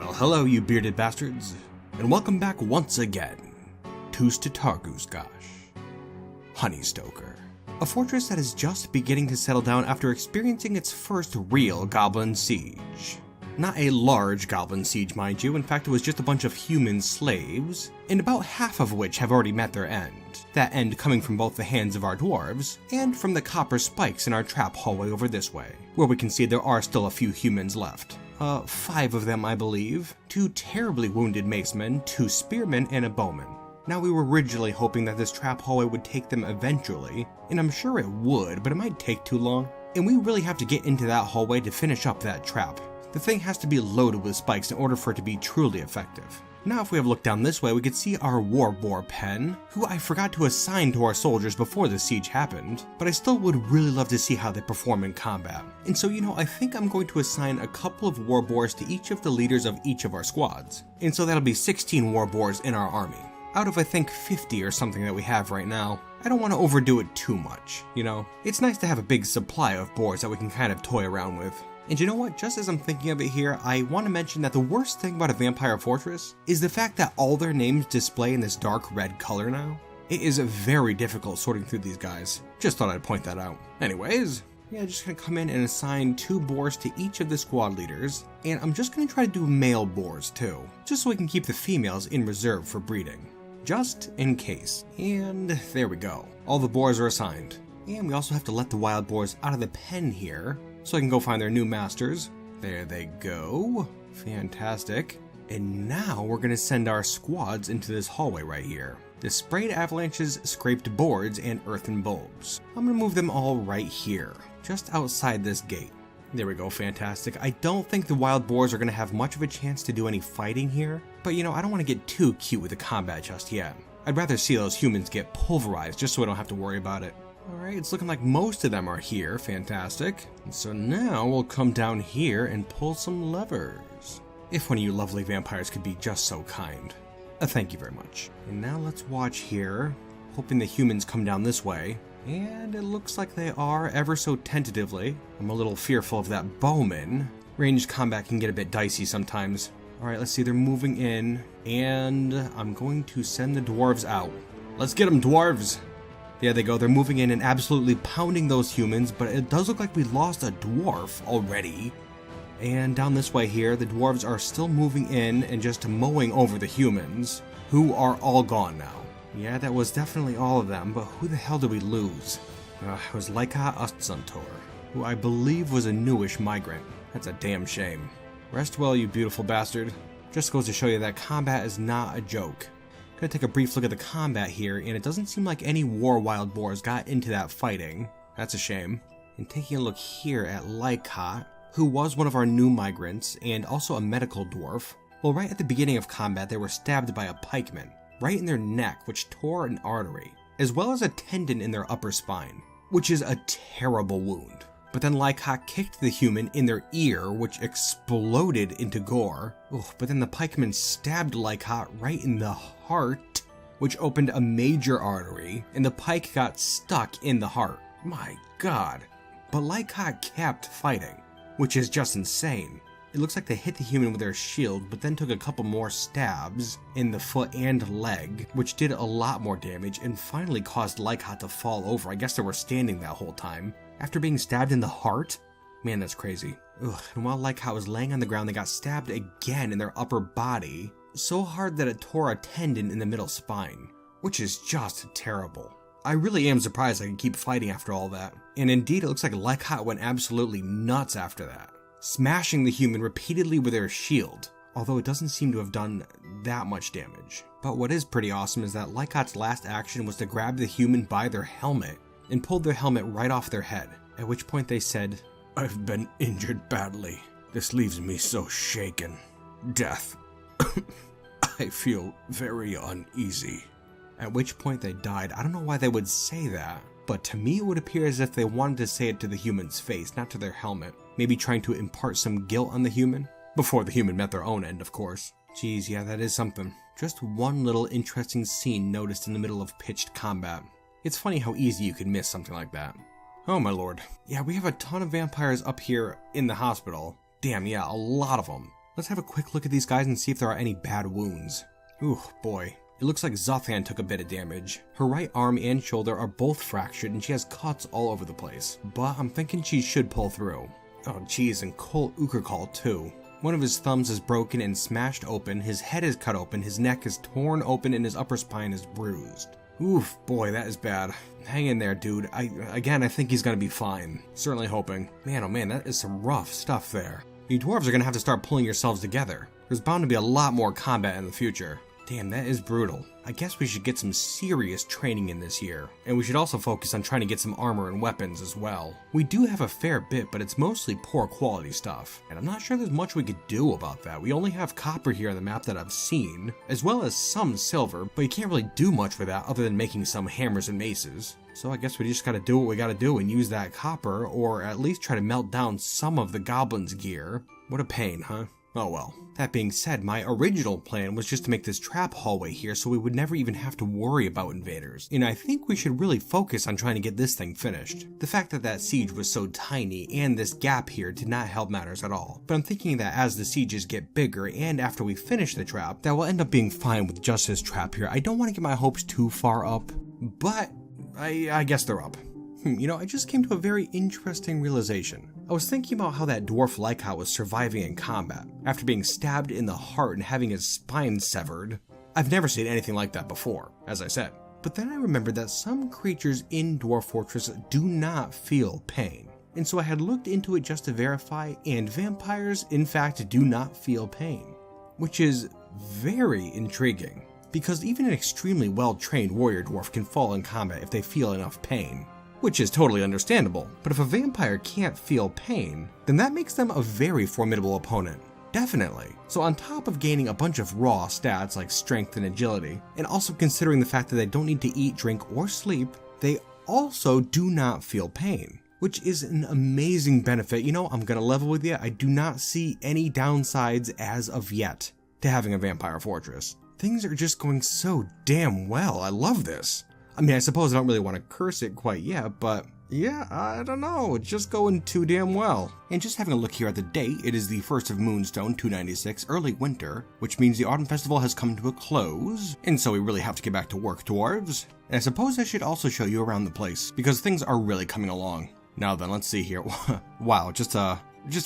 Well, hello you bearded bastards, and welcome back once again to Gugo Honeystoker, a fortress that is just beginning to settle down after experiencing its first real goblin siege. Not a large goblin siege, mind you. In fact, it was just a bunch of human slaves, and about half of which have already met their end. That end coming from both the hands of our dwarves, and from the copper spikes in our trap hallway over this way, where we can see there are still a few humans left. 5 of them, I believe. 2 terribly wounded macemen, 2 spearmen, and a bowman. Now, we were originally hoping that this trap hallway would take them eventually, and I'm sure it would, but it might take too long. And we really have to get into that hallway to finish up that trap. The thing has to be loaded with spikes in order for it to be truly effective. Now, if we have a look down this way, we can see our war boar pen, who I forgot to assign to our soldiers before the siege happened, but I still would really love to see how they perform in combat. And so, I think I'm going to assign a couple of war boars to each of the leaders of each of our squads. And so that'll be 16 war boars in our army, out of I think 50 or something that we have right now. I don't want to overdo it too much, It's nice to have a big supply of boars that we can kind of toy around with. And you know what, just as I'm thinking of it here, I want to mention that the worst thing about a vampire fortress is the fact that all their names display in this dark red color now. It is very difficult sorting through these guys. Just thought I'd point that out. Anyways, just gonna come in and assign 2 boars to each of the squad leaders, and I'm just gonna try to do male boars too, just so we can keep the females in reserve for breeding. Just in case. And there we go. All the boars are assigned. And we also have to let the wild boars out of the pen here, so I can go find their new masters. There they go. Fantastic. And now we're going to send our squads into this hallway right here. The sprayed avalanches, scraped boards, and earthen bulbs. I'm going to move them all right here, just outside this gate. There we go, fantastic. I don't think the wild boars are going to have much of a chance to do any fighting here, but I don't want to get too cute with the combat just yet. I'd rather see those humans get pulverized just so I don't have to worry about it. Alright, it's looking like most of them are here, fantastic. And so now we'll come down here and pull some levers. If one of you lovely vampires could be just so kind. Thank you very much. And now let's watch here, hoping the humans come down this way. And it looks like they are, ever so tentatively. I'm a little fearful of that bowman. Ranged combat can get a bit dicey sometimes. Alright, let's see, they're moving in. And I'm going to send the dwarves out. Let's get them, dwarves! There they go, they're moving in and absolutely pounding those humans, but it does look like we lost a dwarf already. And down this way here, the dwarves are still moving in and just mowing over the humans, who are all gone now. Yeah, that was definitely all of them, but who the hell did we lose? It was Laika Ustsuntor, who I believe was a newish migrant. That's a damn shame. Rest well, you beautiful bastard. Just goes to show you that combat is not a joke. Gonna take a brief look at the combat here, and it doesn't seem like any war wild boars got into that fighting. That's a shame. And taking a look here at Lycott, who was one of our new migrants, and also a medical dwarf. Well, right at the beginning of combat, they were stabbed by a pikeman, right in their neck, which tore an artery, as well as a tendon in their upper spine, which is a terrible wound. But then Lycott kicked the human in their ear, which exploded into gore. But then the pikeman stabbed Lycott right in the heart, which opened a major artery, and the pike got stuck in the heart. My god. But Lycott kept fighting, which is just insane. It looks like they hit the human with their shield, but then took a couple more stabs in the foot and leg, which did a lot more damage, and finally caused Lycott to fall over. I guess they were standing that whole time. After being stabbed in the heart? Man, that's crazy. And while Lycott was laying on the ground, they got stabbed again in their upper body, so hard that it tore a tendon in the middle spine, which is just terrible. I really am surprised I can keep fighting after all that. And indeed, it looks like Lycott went absolutely nuts after that, smashing the human repeatedly with their shield, although it doesn't seem to have done that much damage. But what is pretty awesome is that Lycott's last action was to grab the human by their helmet, and pulled their helmet right off their head, at which point they said, "I've been injured badly. This leaves me so shaken. Death. I feel very uneasy." At which point they died. I don't know why they would say that, but to me it would appear as if they wanted to say it to the human's face, not to their helmet. Maybe trying to impart some guilt on the human, before the human met their own end, of course. Geez, yeah, that is something. Just one little interesting scene noticed in the middle of pitched combat. It's funny how easy you can miss something like that. Oh my lord. Yeah, we have a ton of vampires up here in the hospital. Damn, yeah, a lot of them. Let's have a quick look at these guys and see if there are any bad wounds. Ooh, boy. It looks like Zbhanov took a bit of damage. Her right arm and shoulder are both fractured and she has cuts all over the place. But I'm thinking she should pull through. Oh geez, and Cole Ukerkal too. One of his thumbs is broken and smashed open, his head is cut open, his neck is torn open, and his upper spine is bruised. Oof, boy, that is bad. Hang in there, dude. I think he's gonna be fine. Certainly hoping. Man, oh man, that is some rough stuff there. You dwarves are gonna have to start pulling yourselves together. There's bound to be a lot more combat in the future. Damn, that is brutal. I guess we should get some serious training in this year. And we should also focus on trying to get some armor and weapons as well. We do have a fair bit, but it's mostly poor quality stuff. And I'm not sure there's much we could do about that. We only have copper here on the map that I've seen, as well as some silver, but you can't really do much with that other than making some hammers and maces. So I guess we just gotta do what we gotta do and use that copper, or at least try to melt down some of the goblins' gear. What a pain, huh? Oh well. That being said, my original plan was just to make this trap hallway here so we would never even have to worry about invaders. And I think we should really focus on trying to get this thing finished. The fact that that siege was so tiny and this gap here did not help matters at all. But I'm thinking that as the sieges get bigger and after we finish the trap, that we'll end up being fine with just this trap here. I don't want to get my hopes too far up, but I guess they're up. You know, I just came to a very interesting realization. I was thinking about how that dwarf Lycott was surviving in combat, after being stabbed in the heart and having his spine severed. I've never seen anything like that before, as I said. But then I remembered that some creatures in Dwarf Fortress do not feel pain. And so I had looked into it just to verify, and vampires, in fact, do not feel pain. Which is very intriguing, because even an extremely well-trained warrior dwarf can fall in combat if they feel enough pain. Which is totally understandable, but if a vampire can't feel pain, then that makes them a very formidable opponent. Definitely. So on top of gaining a bunch of raw stats like strength and agility, and also considering the fact that they don't need to eat, drink, or sleep, they also do not feel pain, which is an amazing benefit. You know, I'm gonna level with you, I do not see any downsides as of yet to having a vampire fortress. Things are just going so damn well, I love this. I mean, I suppose I don't really want to curse it quite yet, but yeah, I don't know, it's just going too damn well. And just having a look here at the date, it is the 1st of Moonstone 296, early winter, which means the Autumn Festival has come to a close, and so we really have to get back to work, dwarves. And I suppose I should also show you around the place, because things are really coming along. Now then, let's see here. Wow, just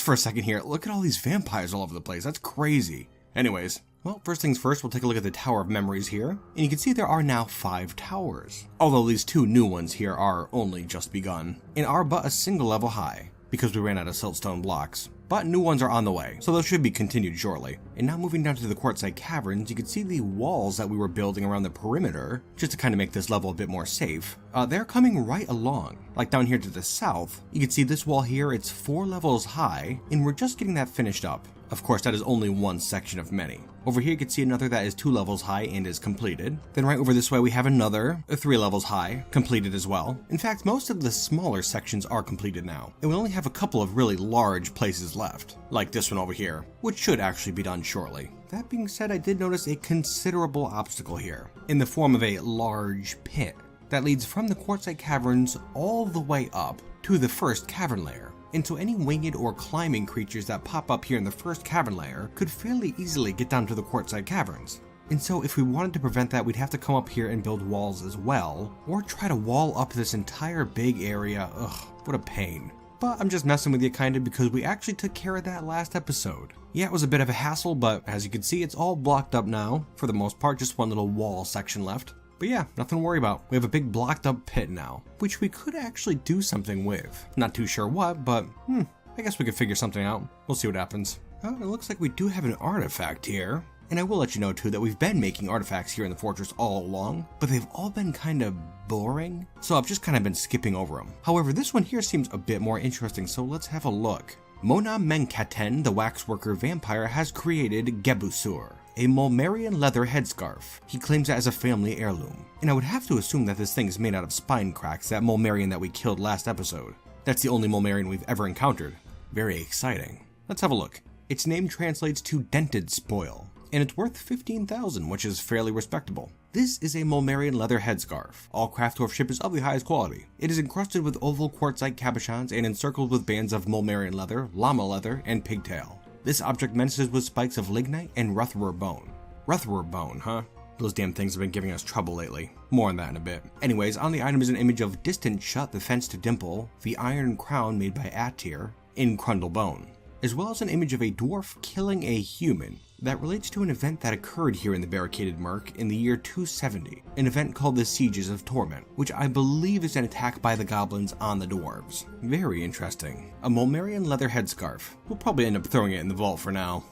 for a second here, look at all these vampires all over the place, that's crazy. Anyways, well, first things first, we'll take a look at the Tower of Memories here, and you can see there are now 5 towers, although these 2 new ones here are only just begun, and are but a single level high, because we ran out of siltstone blocks. But new ones are on the way, so those should be continued shortly. And now moving down to the Quartzite Caverns, you can see the walls that we were building around the perimeter, just to kind of make this level a bit more safe. They're coming right along. Like down here to the south, you can see this wall here, it's 4 levels high, and we're just getting that finished up. Of course, that is only one section of many. Over here you can see another that is 2 levels high and is completed. Then right over this way we have another, 3 levels high, completed as well. In fact, most of the smaller sections are completed now, and we only have a couple of really large places left, like this one over here, which should actually be done shortly. That being said, I did notice a considerable obstacle here, in the form of a large pit that leads from the Quartzite Caverns all the way up to the first cavern layer. And so any winged or climbing creatures that pop up here in the first cavern layer could fairly easily get down to the Quartzite Caverns. And so if we wanted to prevent that, we'd have to come up here and build walls as well, or try to wall up this entire big area. Ugh, what a pain. But I'm just messing with you kinda because we actually took care of that last episode. Yeah, it was a bit of a hassle, but as you can see, it's all blocked up now. For the most part, just one little wall section left. But yeah, nothing to worry about. We have a big blocked up pit now, which we could actually do something with. Not too sure what, but I guess we could figure something out. We'll see what happens. Oh, it looks like we do have an artifact here. And I will let you know too that we've been making artifacts here in the fortress all along, but they've all been kind of boring, so I've just kind of been skipping over them. However, this one here seems a bit more interesting, so let's have a look. Mona Menkaten, the waxworker vampire, has created Gebusur, a Mulmerian leather headscarf. He claims it as a family heirloom, and I would have to assume that this thing is made out of spine cracks, that Mulmerian that we killed last episode. That's the only Mulmerian we've ever encountered. Very exciting. Let's have a look. Its name translates to dented spoil, and it's worth 15,000, which is fairly respectable. This is a Mulmerian leather headscarf. All craft workmanship is of the highest quality. It is encrusted with oval quartzite cabochons and encircled with bands of Mulmerian leather, llama leather, and pigtail. This object menaces with spikes of lignite and Rutherford bone. Rutherford bone, huh? Those damn things have been giving us trouble lately. More on that in a bit. Anyways, on the item is an image of Distant Shut the Fenced Dimple, the Iron Crown made by Atir, in Crundle Bone, as well as an image of a dwarf killing a human that relates to an event that occurred here in the Barricaded Murk in the year 270, an event called the Sieges of Torment, which I believe is an attack by the goblins on the dwarves. Very interesting. A Mulmerian leather headscarf. We'll probably end up throwing it in the vault for now.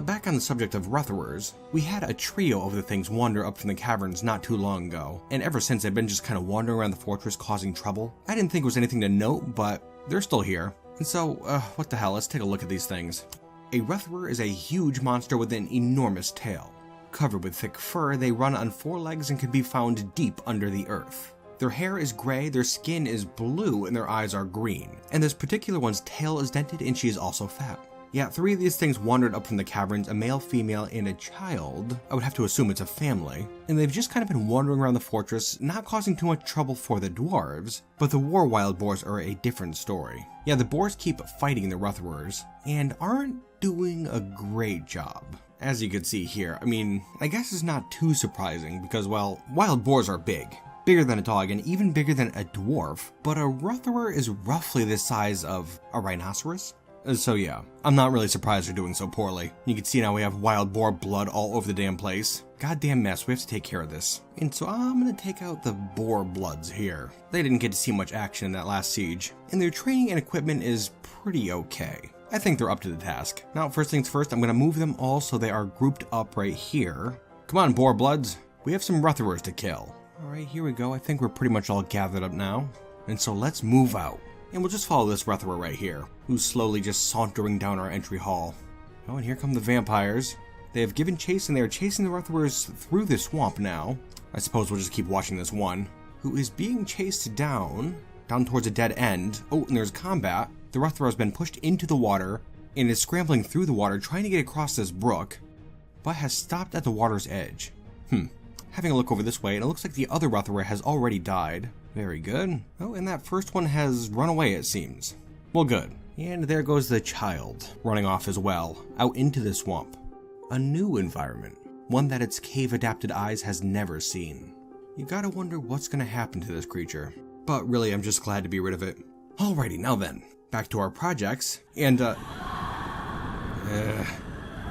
Back on the subject of Rutherers, we had a trio of the things wander up from the caverns not too long ago, and ever since they've been just kind of wandering around the fortress causing trouble. I didn't think it was anything to note, but they're still here. And so, what the hell, let's take a look at these things. A Rutherer is a huge monster with an enormous tail. Covered with thick fur, they run on 4 legs and can be found deep under the earth. Their hair is gray, their skin is blue, and their eyes are green. And this particular one's tail is dented and she is also fat. Yeah, 3 of these things wandered up from the caverns, a male, female, and a child. I would have to assume it's a family. And they've just kind of been wandering around the fortress, not causing too much trouble for the dwarves, but the war wild boars are a different story. Yeah, the boars keep fighting the Rutherers, and aren't doing a great job. As you can see here, I mean, I guess it's not too surprising because, well, wild boars are big. Bigger than a dog and even bigger than a dwarf, but a Rutherer is roughly the size of a rhinoceros. So yeah, I'm not really surprised they're doing so poorly. You can see now we have wild boar blood all over the damn place. Goddamn mess, we have to take care of this. And so I'm gonna take out the boar bloods here. They didn't get to see much action in that last siege, and their training and equipment is pretty okay. I think they're up to the task. Now first things first, I'm gonna move them all so they are grouped up right here. Come on, boar bloods, we have some Rutherers to kill. Alright, here we go, I think we're pretty much all gathered up now. And so let's move out. And we'll just follow this Rutherer right here, who's slowly just sauntering down our entry hall. Oh, and here come the vampires. They have given chase and they are chasing the Rutherers through the swamp now. I suppose we'll just keep watching this one, who is being chased down towards a dead end. Oh, and there's combat. The Rutherer has been pushed into the water and is scrambling through the water trying to get across this brook, but has stopped at the water's edge. Having a look over this way, and it looks like the other Rutherer has already died. Very good. Oh, and that first one has run away, it seems. Well, good. And there goes the child, running off as well, out into the swamp. A new environment, one that its cave-adapted eyes has never seen. You gotta wonder what's gonna happen to this creature. But really, I'm just glad to be rid of it. Alrighty, now then, back to our projects, and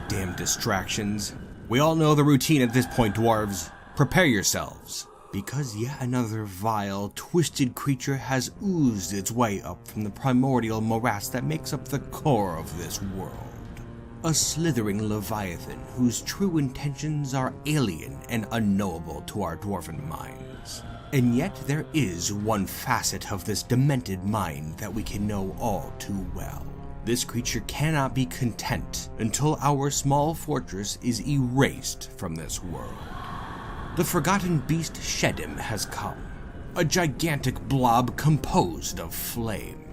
damn distractions. We all know the routine at this point, dwarves. Prepare yourselves, because yet another vile, twisted creature has oozed its way up from the primordial morass that makes up the core of this world. A slithering leviathan whose true intentions are alien and unknowable to our dwarven minds. And yet there is one facet of this demented mind that we can know all too well. This creature cannot be content until our small fortress is erased from this world. The forgotten beast Shedim has come, a gigantic blob composed of flame.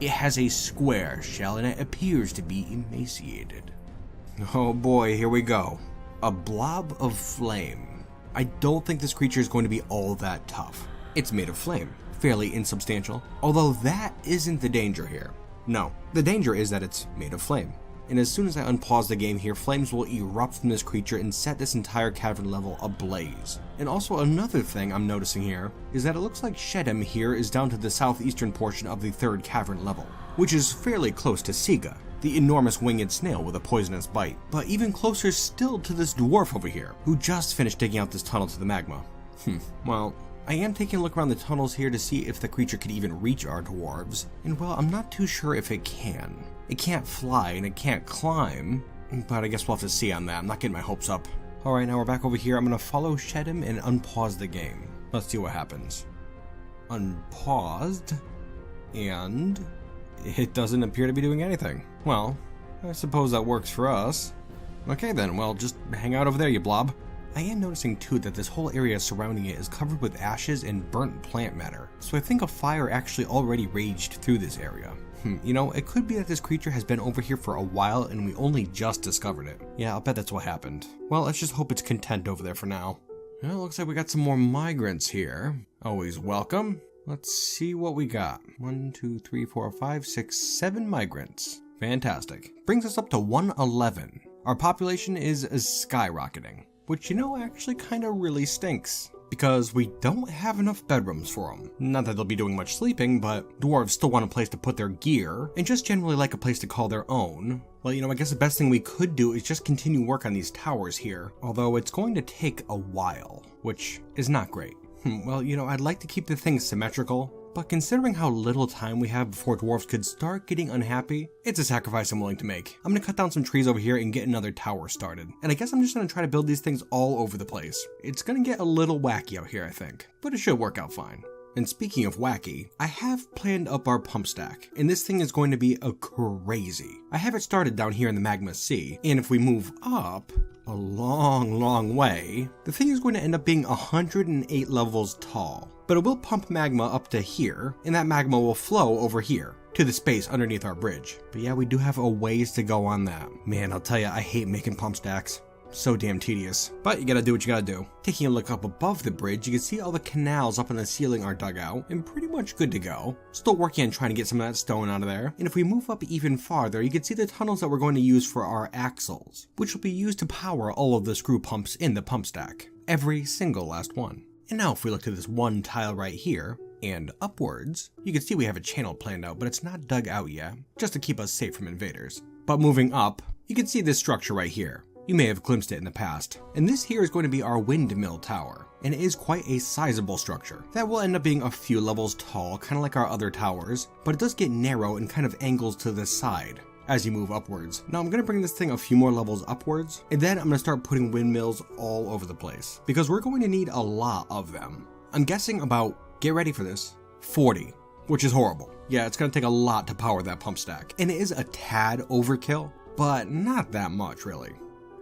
It has a square shell and it appears to be emaciated. Oh boy, here we go. A blob of flame. I don't think this creature is going to be all that tough. It's made of flame, fairly insubstantial, although that isn't the danger here. No, the danger is that it's made of flame. And as soon as I unpause the game here, flames will erupt from this creature and set this entire cavern level ablaze. And also another thing I'm noticing here is that it looks like Shedim here is down to the southeastern portion of the 3rd cavern level, which is fairly close to Siga, the enormous winged snail with a poisonous bite, but even closer still to this dwarf over here, who just finished digging out this tunnel to the magma. Well, I am taking a look around the tunnels here to see if the creature could even reach our dwarves, and well, I'm not too sure if it can. It can't fly and it can't climb, but I guess we'll have to see on that. I'm not getting my hopes up. Alright, now we're back over here. I'm going to follow Shedim and unpause the game. Let's see what happens. Unpaused, and it doesn't appear to be doing anything. Well, I suppose that works for us. Okay then, well, just hang out over there, you blob. I am noticing too that this whole area surrounding it is covered with ashes and burnt plant matter, so I think a fire actually already raged through this area. You know, it could be that this creature has been over here for a while and we only just discovered it. Yeah, I'll bet that's what happened. Well, let's just hope it's content over there for now. Well, looks like we got some more migrants here. Always welcome. Let's see what we got. 1, 2, 3, 4, 5, 6, 7 migrants. Fantastic. Brings us up to 111. Our population is skyrocketing, which actually kind of really stinks, because we don't have enough bedrooms for them. Not that they'll be doing much sleeping, but dwarves still want a place to put their gear, and just generally like a place to call their own. Well, I guess the best thing we could do is just continue work on these towers here, although it's going to take a while, which is not great. Well, I'd like to keep the thing symmetrical, but considering how little time we have before dwarves could start getting unhappy, it's a sacrifice I'm willing to make. I'm gonna cut down some trees over here and get another tower started. And I guess I'm just gonna try to build these things all over the place. It's gonna get a little wacky out here, I think, but it should work out fine. And speaking of wacky, I have planned up our pump stack, and this thing is going to be a crazy. I have it started down here in the magma sea, and if we move up a long way, the thing is going to end up being 108 levels tall. But it will pump magma up to here, and that magma will flow over here to the space underneath our bridge. But yeah, we do have a ways to go on that. Man, I'll tell you, I hate making pump stacks. So damn tedious. But you gotta do what you gotta do. Taking a look up above the bridge, you can see all the canals up in the ceiling are dug out and pretty much good to go. Still working on trying to get some of that stone out of there. And if we move up even farther, you can see the tunnels that we're going to use for our axles, which will be used to power all of the screw pumps in the pump stack. Every single last one. And now if we look to this one tile right here, and upwards, you can see we have a channel planned out, but it's not dug out yet, just to keep us safe from invaders. But moving up, you can see this structure right here. You may have glimpsed it in the past. And this here is going to be our Windmill Tower, and it is quite a sizable structure. That will end up being a few levels tall, kind of like our other towers, but it does get narrow and kind of angles to the side as you move upwards. Now I'm going to bring this thing a few more levels upwards, and then I'm going to start putting windmills all over the place, because we're going to need a lot of them. I'm guessing about, get ready for this, 40, which is horrible. Yeah, it's going to take a lot to power that pump stack, and it is a tad overkill, but not that much really.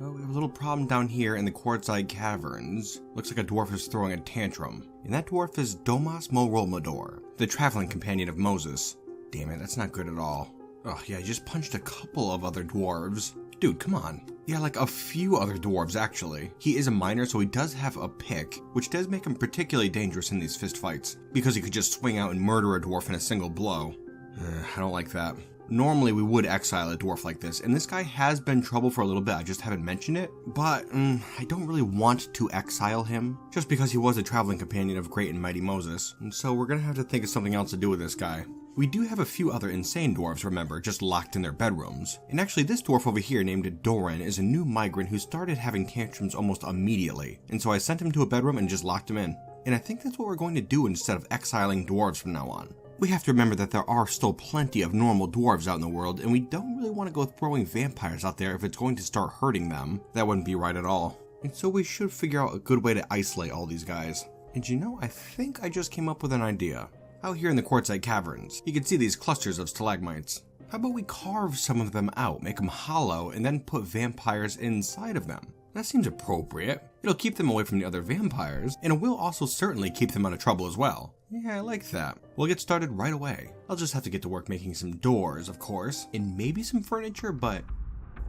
Oh, we have a little problem down here in the Quartzite Caverns. Looks like a dwarf is throwing a tantrum. And that dwarf is Domas Morolmador, the traveling companion of Moses. Damn it, that's not good at all. Oh yeah, I just punched a couple of other dwarves. Dude, come on. Yeah, like a few other dwarves actually. He is a miner, so he does have a pick, which does make him particularly dangerous in these fist fights, because he could just swing out and murder a dwarf in a single blow. I don't like that. Normally we would exile a dwarf like this, and this guy has been trouble for a little bit, I just haven't mentioned it, but I don't really want to exile him, just because he was a traveling companion of great and mighty Moses, and so we're gonna have to think of something else to do with this guy. We do have a few other insane dwarves, remember, just locked in their bedrooms, and actually this dwarf over here named Doran is a new migrant who started having tantrums almost immediately, and so I sent him to a bedroom and just locked him in, and I think that's what we're going to do instead of exiling dwarves from now on. We have to remember that there are still plenty of normal dwarves out in the world, and we don't really want to go throwing vampires out there if it's going to start hurting them. That wouldn't be right at all. And so we should figure out a good way to isolate all these guys. And I think I just came up with an idea. Out here in the Quartzite Caverns, you can see these clusters of stalagmites. How about we carve some of them out, make them hollow, and then put vampires inside of them? That seems appropriate. It'll keep them away from the other vampires, and it will also certainly keep them out of trouble as well. Yeah, I like that. We'll get started right away. I'll just have to get to work making some doors, of course, and maybe some furniture, but...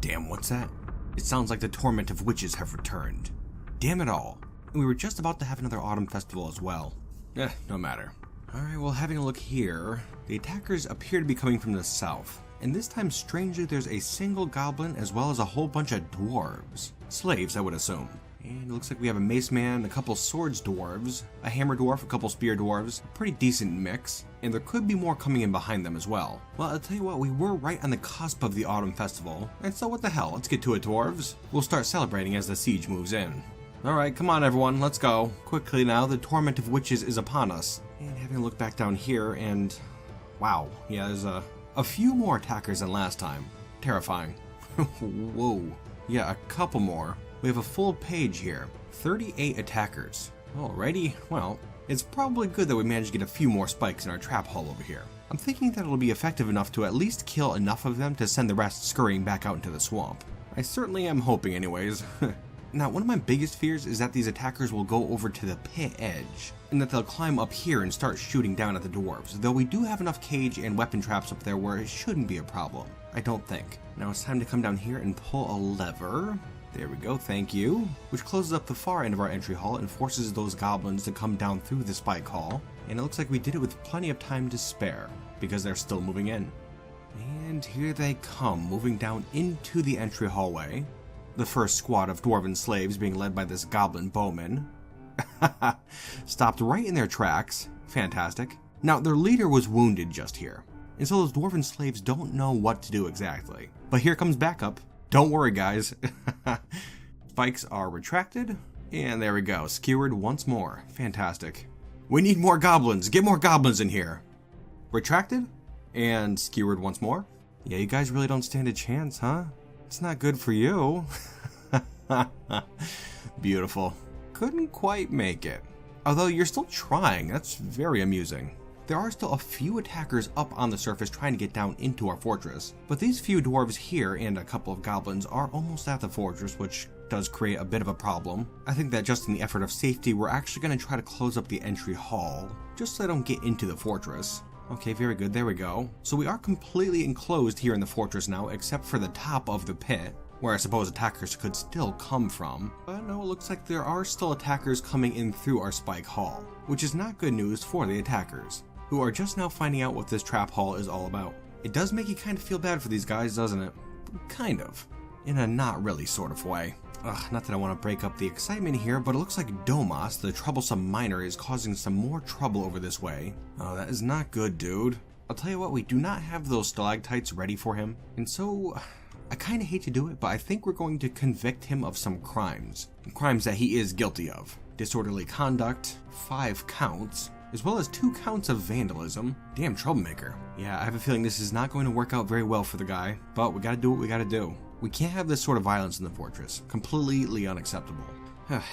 Damn, what's that? It sounds like the torment of witches have returned. Damn it all. And we were just about to have another autumn festival as well. No matter. Alright, well, having a look here, the attackers appear to be coming from the south. And this time, strangely, there's a single goblin as well as a whole bunch of dwarves. Slaves, I would assume. And it looks like we have a mace man, a couple swords dwarves, a hammer dwarf, a couple spear dwarves, a pretty decent mix, and there could be more coming in behind them as well. Well, I'll tell you what, we were right on the cusp of the autumn festival, and so what the hell, let's get to it, dwarves. We'll start celebrating as the siege moves in. Alright, come on everyone, let's go. Quickly now, the torment of witches is upon us. And having a look back down here, and wow, yeah, there's a few more attackers than last time. Terrifying. Whoa. Yeah, a couple more. We have a full page here. 38 attackers. Alrighty, well, it's probably good that we managed to get a few more spikes in our trap hole over here. I'm thinking that it'll be effective enough to at least kill enough of them to send the rest scurrying back out into the swamp. I certainly am hoping anyways. Now, one of my biggest fears is that these attackers will go over to the pit edge, and that they'll climb up here and start shooting down at the dwarves, though we do have enough cage and weapon traps up there where it shouldn't be a problem. I don't think. Now it's time to come down here and pull a lever. There we go, thank you. Which closes up the far end of our entry hall and forces those goblins to come down through the spike hall. And it looks like we did it with plenty of time to spare, because they're still moving in. And here they come, moving down into the entry hallway. The first squad of dwarven slaves being led by this goblin bowman. Stopped right in their tracks. Fantastic. Now, their leader was wounded just here, and so those dwarven slaves don't know what to do exactly. But here comes backup. Don't worry, guys. Spikes are retracted, and there we go, skewered once more. Fantastic. We need more goblins. Get more goblins in here. Retracted, and skewered once more. Yeah, you guys really don't stand a chance, huh? It's not good for you. Beautiful. Couldn't quite make it. Although you're still trying, that's very amusing. There are still a few attackers up on the surface trying to get down into our fortress, but these few dwarves here and a couple of goblins are almost at the fortress, which does create a bit of a problem. I think that just in the effort of safety, we're actually going to try to close up the entry hall, just so they don't get into the fortress. Okay, very good, there we go. So we are completely enclosed here in the fortress now, except for the top of the pit, where I suppose attackers could still come from. But no, it looks like there are still attackers coming in through our spike hall, which is not good news for the attackers, who are just now finding out what this trap hall is all about. It does make you kind of feel bad for these guys, doesn't it? Kind of. In a not really sort of way. Not that I want to break up the excitement here, but it looks like Domas, the troublesome miner, is causing some more trouble over this way. Oh, that is not good, dude. I'll tell you what, we do not have those stalactites ready for him, and so I kind of hate to do it, but I think we're going to convict him of some crimes. Crimes that he is guilty of. Disorderly conduct, 5 counts, as well as 2 counts of vandalism. Damn troublemaker. Yeah, I have a feeling this is not going to work out very well for the guy, but we gotta do what we gotta do. We can't have this sort of violence in the fortress. Completely unacceptable.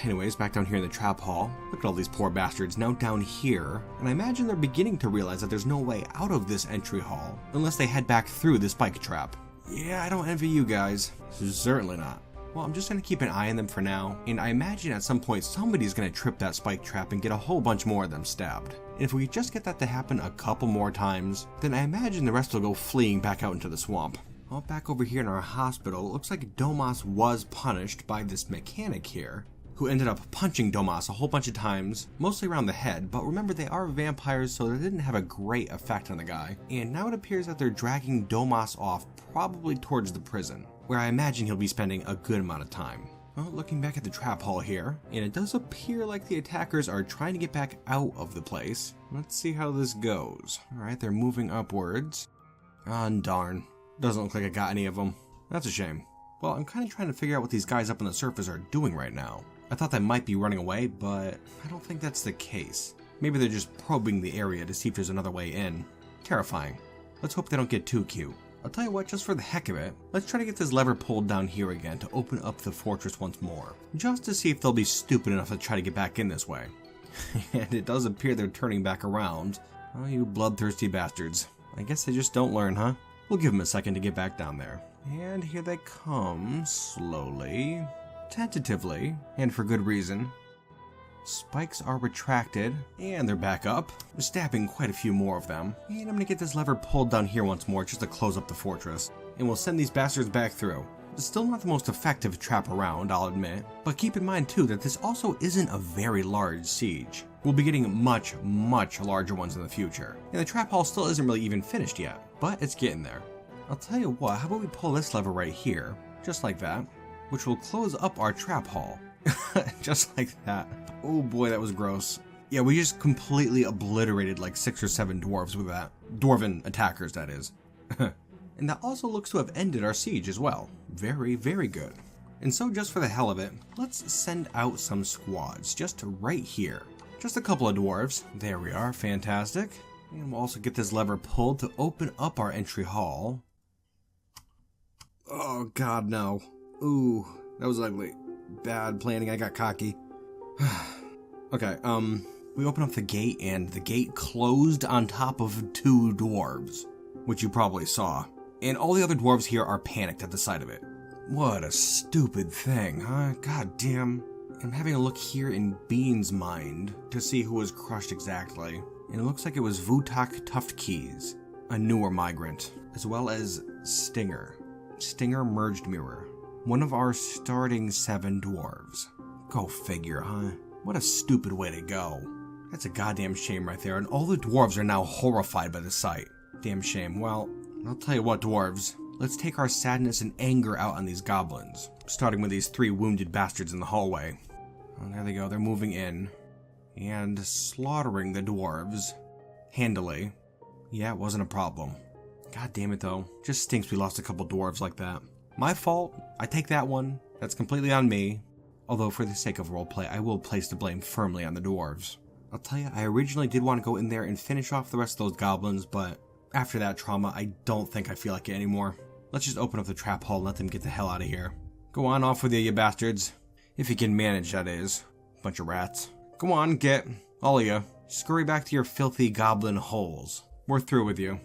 Anyways, back down here in the trap hall. Look at all these poor bastards now down here, and I imagine they're beginning to realize that there's no way out of this entry hall unless they head back through the spike trap. Yeah, I don't envy you guys. Certainly not. Well, I'm just going to keep an eye on them for now, and I imagine at some point somebody's going to trip that spike trap and get a whole bunch more of them stabbed. And if we just get that to happen a couple more times, then I imagine the rest will go fleeing back out into the swamp. Well, back over here in our hospital, it looks like Domas was punished by this mechanic here, who ended up punching Domas a whole bunch of times, mostly around the head, but remember they are vampires, so that didn't have a great effect on the guy. And now it appears that they're dragging Domas off probably towards the prison, where I imagine he'll be spending a good amount of time. Well, looking back at the trap hall here, and it does appear like the attackers are trying to get back out of the place. Let's see how this goes. Alright, they're moving upwards. Ah, darn. Doesn't look like I got any of them. That's a shame. Well, I'm kind of trying to figure out what these guys up on the surface are doing right now. I thought they might be running away, but I don't think that's the case. Maybe they're just probing the area to see if there's another way in. Terrifying. Let's hope they don't get too cute. I'll tell you what, just for the heck of it, let's try to get this lever pulled down here again to open up the fortress once more, just to see if they'll be stupid enough to try to get back in this way. And it does appear they're turning back around. Oh, you bloodthirsty bastards. I guess they just don't learn, huh? We'll give them a second to get back down there. And here they come, slowly, tentatively, and for good reason. Spikes are retracted, and they're back up, stabbing quite a few more of them. And I'm gonna get this lever pulled down here once more just to close up the fortress, and we'll send these bastards back through. It's still not the most effective trap around, I'll admit, but keep in mind too that this also isn't a very large siege. We'll be getting much, much larger ones in the future, and the trap hall still isn't really even finished yet, but it's getting there. I'll tell you what, how about we pull this lever right here, just like that, which will close up our trap hall. Just like that. Oh boy, that was gross. Yeah, we just completely obliterated like 6 or 7 dwarves with that. Dwarven attackers, that is. And that also looks to have ended our siege as well. Very, very good. And so just for the hell of it, let's send out some squads, just right here. Just a couple of dwarves. There we are, fantastic. And we'll also get this lever pulled to open up our entry hall. Oh god, no. Ooh, that was ugly. Bad planning, I got cocky. Okay, we open up the gate and the gate closed on top of 2 dwarves, which you probably saw. And all the other dwarves here are panicked at the sight of it. What a stupid thing, huh? God damn. I'm having a look here in Bean's mind to see who was crushed exactly. And it looks like it was Vutak Tuftkeys, a newer migrant, as well as Stinger. Stinger Merged Mirror. One of our starting 7 dwarves. Go figure, huh? What a stupid way to go. That's a goddamn shame right there, and all the dwarves are now horrified by the sight. Damn shame. Well, I'll tell you what, dwarves. Let's take our sadness and anger out on these goblins. Starting with these 3 wounded bastards in the hallway. Oh, there they go, they're moving in. And slaughtering the dwarves. Handily. Yeah, it wasn't a problem. God damn it though. Just stinks we lost a couple dwarves like that. My fault. I take that one. That's completely on me. Although for the sake of roleplay, I will place the blame firmly on the dwarves. I'll tell you, I originally did want to go in there and finish off the rest of those goblins, but after that trauma, I don't think I feel like it anymore. Let's just open up the trap hole and let them get the hell out of here. Go on off with you bastards. If you can manage, that is. Bunch of rats. Go on, get. All of you. Scurry back to your filthy goblin holes. We're through with you.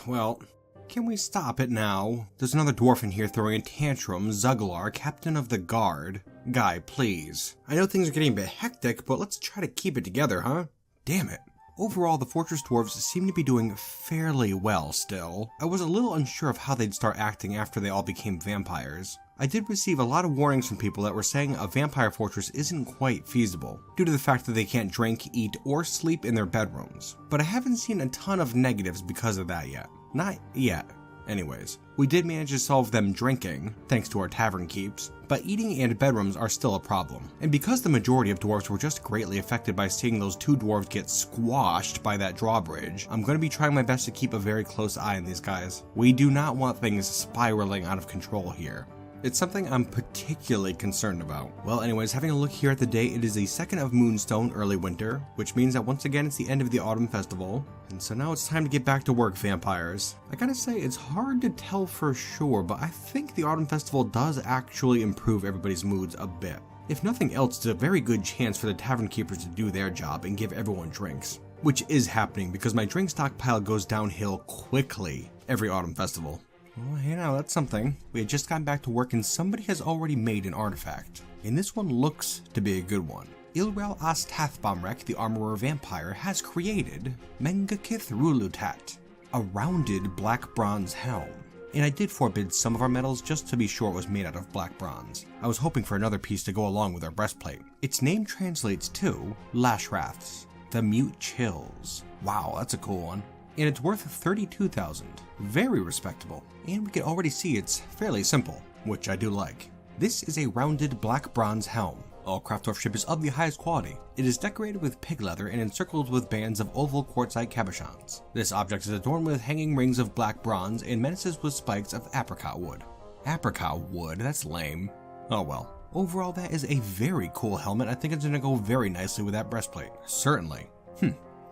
Well, can we stop it now? There's another dwarf in here throwing a tantrum. Zuglar, captain of the guard. Guy, please. I know things are getting a bit hectic, but let's try to keep it together, huh? Damn it. Overall, the Fortress Dwarves seem to be doing fairly well still. I was a little unsure of how they'd start acting after they all became vampires. I did receive a lot of warnings from people that were saying a vampire fortress isn't quite feasible, due to the fact that they can't drink, eat, or sleep in their bedrooms. But I haven't seen a ton of negatives because of that yet. Not yet. Anyways, we did manage to solve them drinking, thanks to our tavern keeps, but eating and bedrooms are still a problem. And because the majority of dwarves were just greatly affected by seeing those 2 dwarves get squashed by that drawbridge, I'm going to be trying my best to keep a very close eye on these guys. We do not want things spiraling out of control here. It's something I'm particularly concerned about. Well, anyways, having a look here at the date, it is the 2nd of Moonstone, early winter, which means that once again it's the end of the autumn festival. And so now it's time to get back to work, vampires. I gotta say, it's hard to tell for sure, but I think the autumn festival does actually improve everybody's moods a bit. If nothing else, it's a very good chance for the tavern keepers to do their job and give everyone drinks. Which is happening because my drink stockpile goes downhill quickly every autumn festival. Well, hey now, that's something. We had just gotten back to work and somebody has already made an artifact. And this one looks to be a good one. Ilrel Astathbomrek, the Armorer Vampire, has created Mengakith Rulutat, a rounded black bronze helm. And I did forbid some of our metals just to be sure it was made out of black bronze. I was hoping for another piece to go along with our breastplate. Its name translates to Lashraths, the Mute Chills. Wow, that's a cool one. And it's worth 32,000. Very respectable. And we can already see it's fairly simple, which I do like. This is a rounded black bronze helm. All craft workmanship is of the highest quality. It is decorated with pig leather and encircled with bands of oval quartzite cabochons. This object is adorned with hanging rings of black bronze and menaces with spikes of apricot wood. Apricot wood? That's lame. Oh well. Overall, that is a very cool helmet. I think it's gonna go very nicely with that breastplate. Certainly.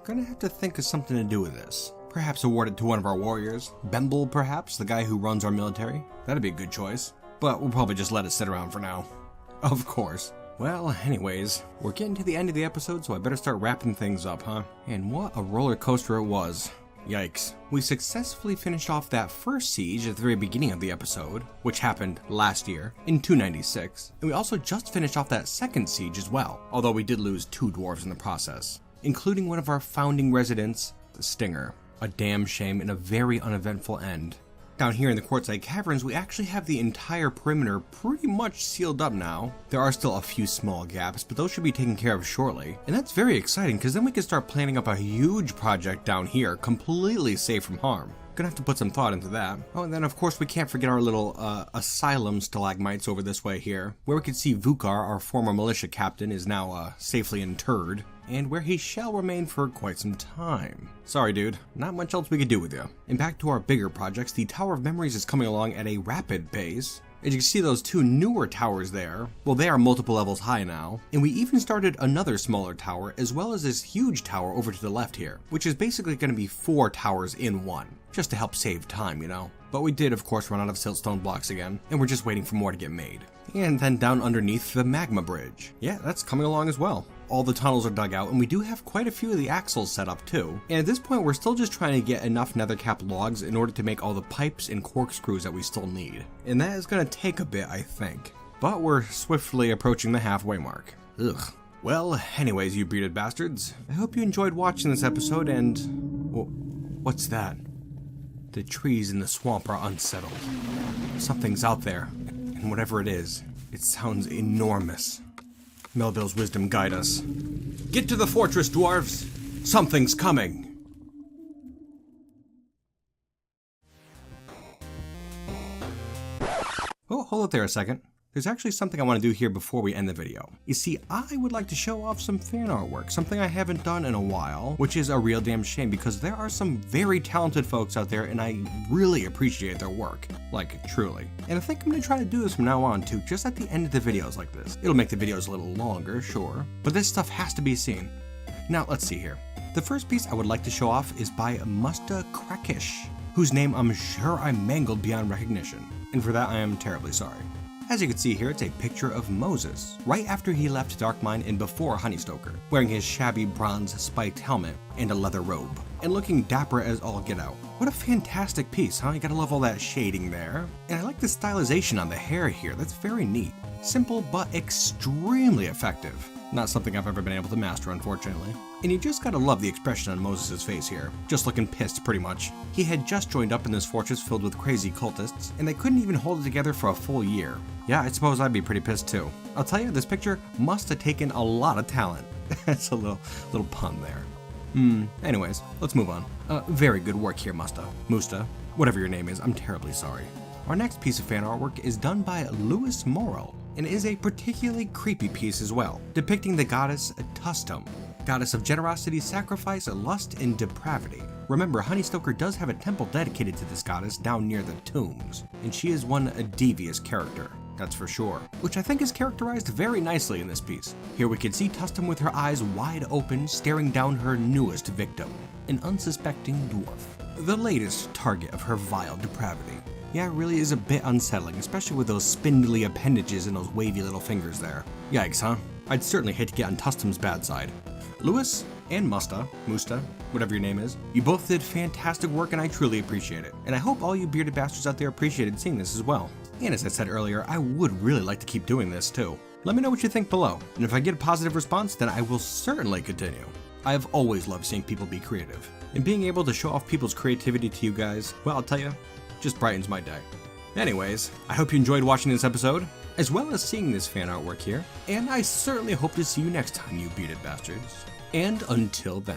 Gonna have to think of something to do with this. Perhaps award it to one of our warriors. Bemble, perhaps, the guy who runs our military. That'd be a good choice. But we'll probably just let it sit around for now. Of course. Well, anyways, we're getting to the end of the episode, so I better start wrapping things up, huh? And what a roller coaster it was. Yikes. We successfully finished off that first siege at the very beginning of the episode, which happened last year, in 296. And we also just finished off that second siege as well, although we did lose 2 dwarves in the process, including one of our founding residents, Stinger. A damn shame and a very uneventful end. Down here in the Quartzite Caverns, we actually have the entire perimeter pretty much sealed up now. There are still a few small gaps, but those should be taken care of shortly. And that's very exciting, because then we can start planning up a huge project down here, completely safe from harm. Gonna have to put some thought into that. Oh, and then of course we can't forget our little asylum stalagmites over this way here, where we can see Vukar, our former militia captain, is now safely interred, and where he shall remain for quite some time. Sorry dude, not much else we could do with you. And back to our bigger projects, the Tower of Memories is coming along at a rapid pace. As you can see, those 2 newer towers there, well, they are multiple levels high now, and we even started another smaller tower as well as this huge tower over to the left here, which is basically going to be 4 towers in one, just to help save time, you know. But we did, of course, run out of siltstone blocks again, and we're just waiting for more to get made. And then down underneath, the magma bridge. Yeah, that's coming along as well. All the tunnels are dug out, and we do have quite a few of the axles set up too. And at this point, we're still just trying to get enough nethercap logs in order to make all the pipes and corkscrews that we still need. And that is going to take a bit, I think. But we're swiftly approaching the halfway mark. Ugh. Well, anyways, you bearded bastards, I hope you enjoyed watching this episode, and... what's that? The trees in the swamp are unsettled. Something's out there, and whatever it is, it sounds enormous. Melville's wisdom guide us. Get to the fortress, dwarves! Something's coming! hold it there a second. There's actually something I want to do here before we end the video. You see, I would like to show off some fan artwork, something I haven't done in a while, which is a real damn shame because there are some very talented folks out there and I really appreciate their work. Like, truly. And I think I'm going to try to do this from now on too, just at the end of the videos like this. It'll make the videos a little longer, sure, but this stuff has to be seen. Now, let's see here. The first piece I would like to show off is by Musta Kruggsmash, whose name I'm sure I mangled beyond recognition, and for that I am terribly sorry. As you can see here, it's a picture of Moses, right after he left Darkmine and before Honeystoker, wearing his shabby bronze spiked helmet and a leather robe, and looking dapper as all get out. What a fantastic piece, huh? You gotta love all that shading there. And I like the stylization on the hair here, that's very neat. Simple but extremely effective. Not something I've ever been able to master, unfortunately. And you just gotta love the expression on Moses' face here, just looking pissed pretty much. He had just joined up in this fortress filled with crazy cultists, and they couldn't even hold it together for a full year. Yeah, I suppose I'd be pretty pissed too. I'll tell you, this picture must have taken a lot of talent. That's a little pun there. Anyways, let's move on. Very good work here, Musta, whatever your name is, I'm terribly sorry. Our next piece of fan artwork is done by Lewis Morrill, and is a particularly creepy piece as well, depicting the goddess Tustum, goddess of generosity, sacrifice, lust, and depravity. Remember, Honeystoker does have a temple dedicated to this goddess down near the tombs, and she is one devious character, that's for sure, which I think is characterized very nicely in this piece. Here we can see Tustum with her eyes wide open, staring down her newest victim, an unsuspecting dwarf, the latest target of her vile depravity. Yeah, it really is a bit unsettling, especially with those spindly appendages and those wavy little fingers there. Yikes, huh? I'd certainly hate to get on Tustum's bad side. Lewis and Musta, whatever your name is, you both did fantastic work and I truly appreciate it. And I hope all you bearded bastards out there appreciated seeing this as well. And as I said earlier, I would really like to keep doing this too. Let me know what you think below, and if I get a positive response, then I will certainly continue. I have always loved seeing people be creative, and being able to show off people's creativity to you guys, well, I'll tell you, just brightens my day. Anyways, I hope you enjoyed watching this episode, as well as seeing this fan artwork here, and I certainly hope to see you next time, you bearded bastards. And until then.